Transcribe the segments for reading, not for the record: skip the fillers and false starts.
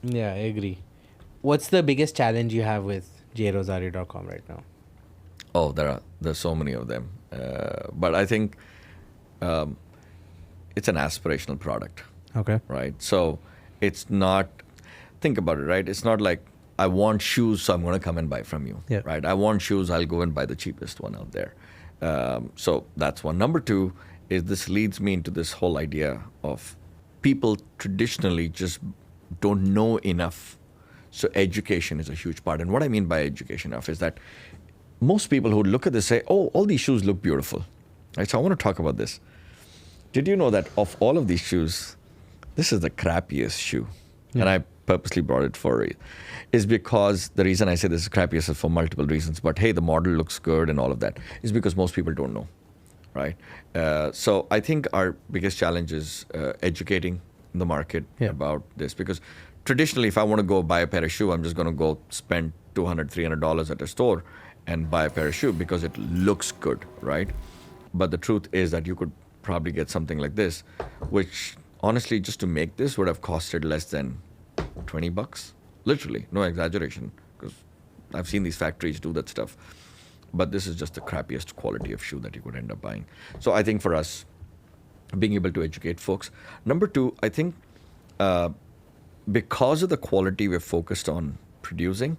Yeah, I agree. What's the biggest challenge you have with J.Rozario.com right now? Oh, there's so many of them. But I think um, it's an aspirational product, Okay. right? So it's not, think about it, right? It's not like I want shoes, so I'm going to come and buy from you, Yeah. right? I want shoes, I'll go and buy the cheapest one out there. So that's one. Number two is this leads me into this whole idea of people traditionally just don't know enough. So education is a huge part. And what I mean by education enough is that most people who look at this say, oh, all these shoes look beautiful. Right? So I want to talk about this. Did you know that of all of these shoes, this is the crappiest shoe? Yeah. And I purposely brought it for you. Is because the reason I say this is crappiest is for multiple reasons. But hey, the model looks good and all of that is because most people don't know, right? So I think our biggest challenge is educating the market about this. Because traditionally, if I want to go buy a pair of shoe, I'm just going to go spend $200, $300 at a store and buy a pair of shoe because it looks good, right? But the truth is that you could probably get something like this, which honestly, just to make this would have costed less than $20. Literally, no exaggeration, because I've seen these factories do that stuff. But this is just the crappiest quality of shoe that you could end up buying. So I think for us, being able to educate folks. Number two, I think because of the quality we're focused on producing,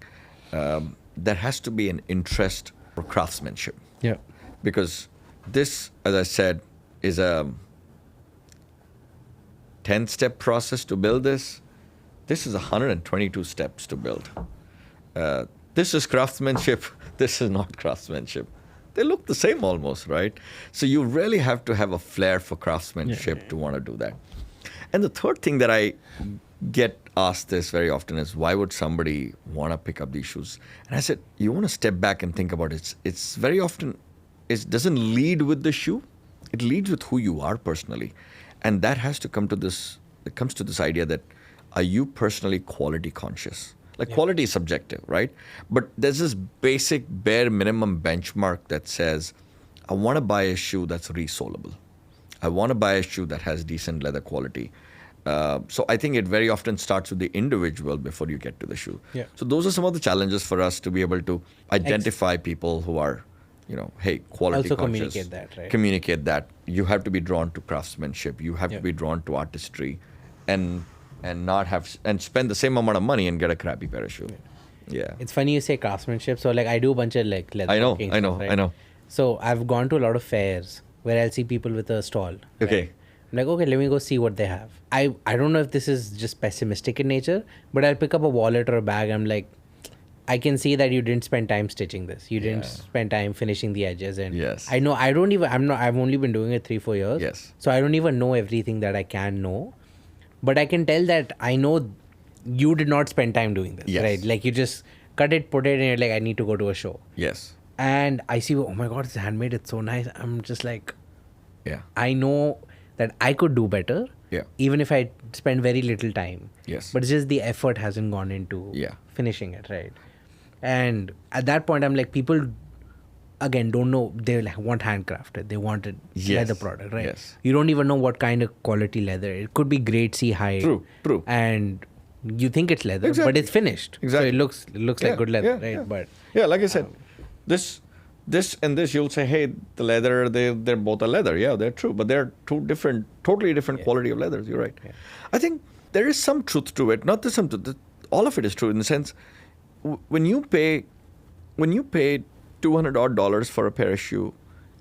there has to be an interest for craftsmanship. Yeah. Because this, as I said, is a 10-step process to build this. This is 122 steps to build. This is craftsmanship. This is not craftsmanship. They look the same almost, right? So you really have to have a flair for craftsmanship to want to do that. And the third thing that I get asked this very often is, why would somebody want to pick up these shoes? And I said, you want to step back and think about it. It's very often, it doesn't lead with the shoe. It leads with who you are personally. And that has to come to this, it comes to this idea that, are you personally quality conscious? Like quality is subjective, right? But there's this basic bare minimum benchmark that says, I want to buy a shoe that's resolable. I want to buy a shoe that has decent leather quality. So I think it very often starts with the individual before you get to the shoe. Yeah. So those are some of the challenges for us to be able to identify people who are, hey, quality Also conscious. communicate that, right? Communicate that. You have to be drawn to craftsmanship. You have to be drawn to artistry, and not have and spend the same amount of money and get a crappy pair of shoe. Yeah. It's funny you say craftsmanship. So like I do a bunch of like leather. I know. stuff, right? I know. So I've gone to a lot of fairs where I'll see people with a stall. Okay. Right? I'm like, okay, let me go see what they have. I don't know if this is just pessimistic in nature, but I'll pick up a wallet or a bag. I'm like, I can see that you didn't spend time stitching this. You didn't spend time finishing the edges. And Yes. I know I've only been doing it 3-4 years. Yes. So I don't even know everything that I can know. But I can tell that I know you did not spend time doing this, Yes. right? Like you just cut it, put it, and you're like, I need to go to a show. Yes. And I see, oh my God, it's handmade. It's so nice. I'm just like, Yeah. I know that I could do better. Yeah. Even if I spend very little time. Yes. But it's just the effort hasn't gone into finishing it, right? And at that point, I'm like, people, again, don't know. They want handcrafted. They want a leather product, right? Yes. You don't even know what kind of quality leather. It could be grade C high. True. And you think it's leather, Exactly. but it's finished. Exactly. So it looks like good leather, right? Yeah. But yeah, like I said, this and this, you'll say, hey, the leather, they're both a leather. Yeah, they're true, but they're totally different quality of leathers. You're right. Yeah. I think there is some truth to it. Not some truth. All of it is true in the sense, when you pay $200 odd for a pair of shoe,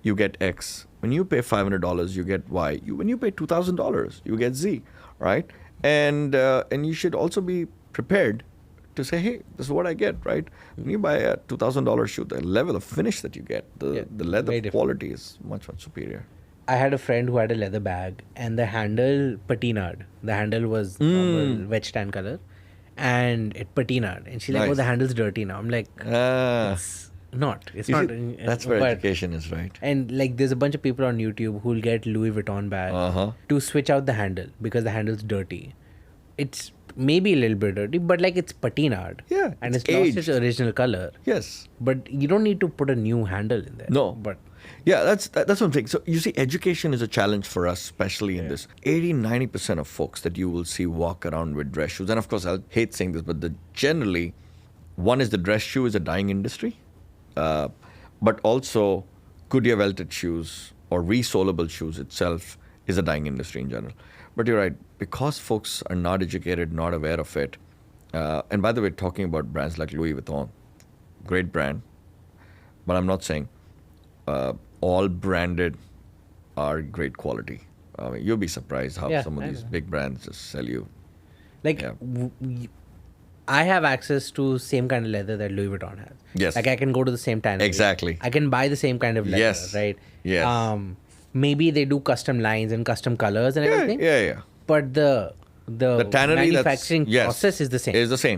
you get X. When you pay $500, you get Y. When you pay $2,000, you get Z, right? And you should also be prepared to say, hey, this is what I get, right? When you buy a $2,000 shoe, the level of finish that you get, the leather quality is much, much superior. I had a friend who had a leather bag, and the handle patinaed. The handle was normal wedge tan color, and it patinaed. And she's like, oh, the handle's dirty now. I'm like, it's not. It's not. That's where education is, right? And like, there's a bunch of people on YouTube who'll get Louis Vuitton bag to switch out the handle because the handle's dirty. It's maybe a little bit dirty, but like it's patinaed. Yeah. And it's lost its original color. Yes. But you don't need to put a new handle in there. No. But Yeah, that's what I'm saying. So you see, education is a challenge for us, especially in this. 80-90% of folks that you will see walk around with dress shoes, and of course, I hate saying this, but generally, one is the dress shoe is a dying industry, but also Goodyear welted shoes or resolable shoes itself is a dying industry in general. But you're right, because folks are not educated, not aware of it. And by the way, talking about brands like Louis Vuitton, great brand, but I'm not saying all branded are great quality. I mean, you'll be surprised how some of these big brands just sell you. Like, I have access to same kind of leather that Louis Vuitton has. Yes. Like, I can go to the same tannery. Exactly. I can buy the same kind of leather, right? Yes. Maybe they do custom lines and custom colors and everything. Yeah. But the tannery manufacturing process is the same. Is the same.